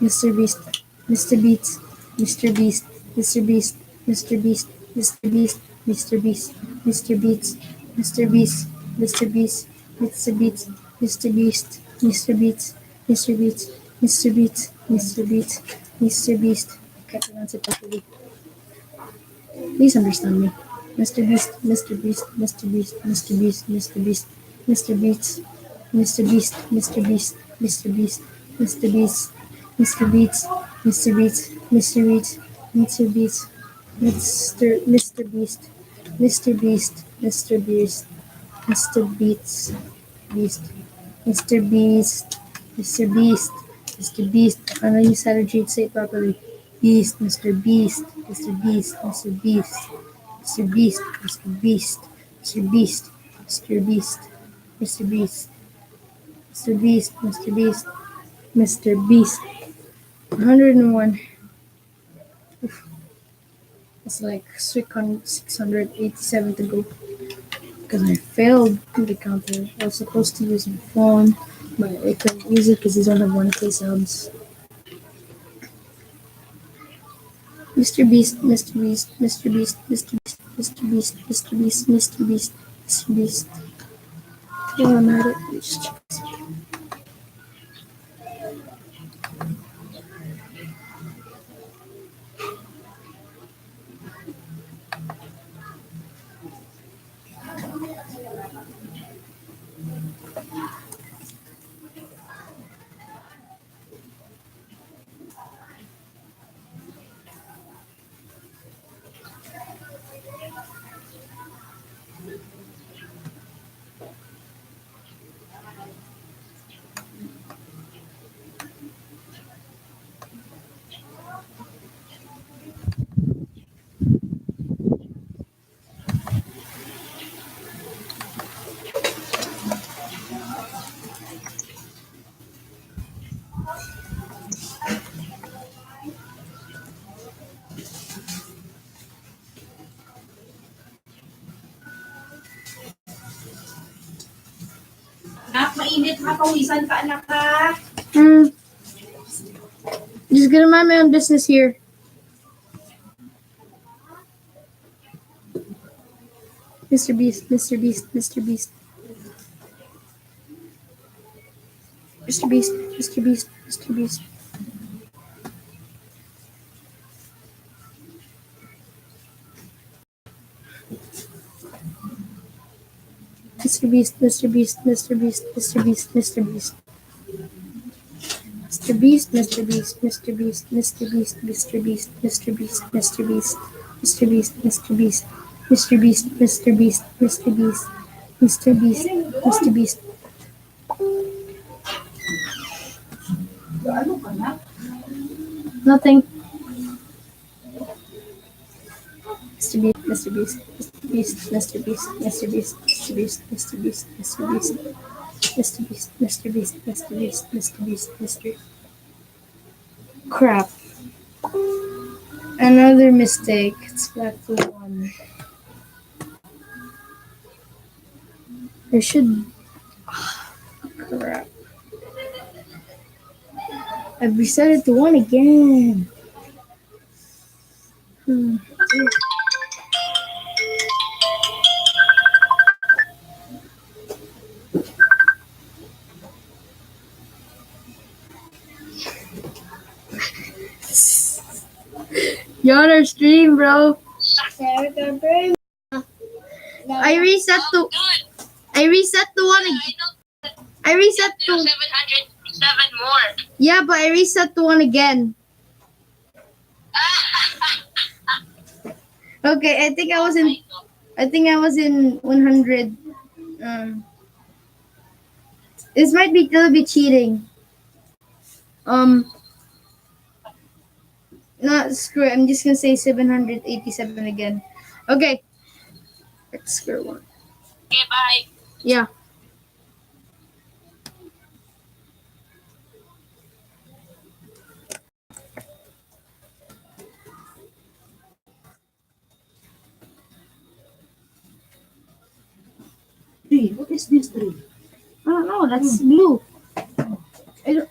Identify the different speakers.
Speaker 1: Mr. Beast, Mr. Beats, Mr. Beast, Mr. Beast, Mr. Beast, Mr. Beast, Mr. Beast, Mr. Beats, Mr. Beast, Mr. Beast, Mr. Beats, Mr. Beast, Mr. Beats, Mr. Beats, Mr. Beats, Mr. Beats, Mr. Beast. I can't pronounce it properly. Please understand me. Mr. Beast, Mr. Beast, Mr. Beast, Mr. Beast, Mr. Beast, Mr. Beast, Mr. Beast, Mr. Beast, Mr. Beast, Mr. Beast, Mr. Beats, Mr. Beats, Mr. Beats, Mr. Beats, Mr. Beast, Mr. Beast, Mr. Beast, Mr. Beats, Beast, Mr. Beast, Mr. Beast, Mr. Beast. I know you said it, say it properly. Beast, Mr. Beast, Mr. Beast, Mr. Beast, Mr. Beast, Mr. Beast, Mr. Beast, Mr. Beast, Mr. Beast, Mr. Beast, Mr. Beast, Mr. Beast. 101. It's like 687 to go. Because I failed the counter. I was supposed to use my phone, but I couldn't use it because these don't have 1K subs. Mr. Beast, Mr. Beast, Mr. Beast, Mr. Beast, Mr. Beast, Mr. Beast, Mr. Beast, Mr. Beast. While I'm at it, let me just check this.
Speaker 2: Nak, mainit ha, pawisan ka anak ha.
Speaker 1: Just gonna mind my own business here. Mr. Beast, Mr. Beast, Mr. Beast. Mr. Beast, Mr. Beast, Mr. Beast. Mr. Beast, Mr. Beast, Mr. Beast, Mr. Beast, Mr. Beast. Mr. Beast, Mr. Beast, Mr. Beast, Mr. Beast, Mr. Beast, Mr. Beast, Mr. Beast, Mr. Beast, Mr. Beast, Mr. Beast, Mr. Beast, Mr. Beast, Mr. Beast, Mr. Beast.
Speaker 2: Ano ka na?
Speaker 1: Nothing. Mr. Beast, Mr. Beast, Mr. Beast, Mr. Beast, Mr. Beast, Mr. Beast, Mr. Beast, Mr. Beast, Mr. Beast, Mr. Beast, Mr. Beast, Mr. Beast, Mr. Crap. Another mistake. It's back to 1. There should. Crap. I've reset it to 1 again. You're on our stream, bro. I reset to 1 again. I reset to
Speaker 3: 707 more.
Speaker 1: Yeah, but I reset to 1 again. Okay, I think I was in 100. This might be a little bit cheating. No, screw it. I'm just gonna say 787 again. Okay. Let's screw 1.
Speaker 3: Okay, bye.
Speaker 1: Yeah.
Speaker 2: Tree, what is this tree?
Speaker 1: I don't know. That's blue. I don't.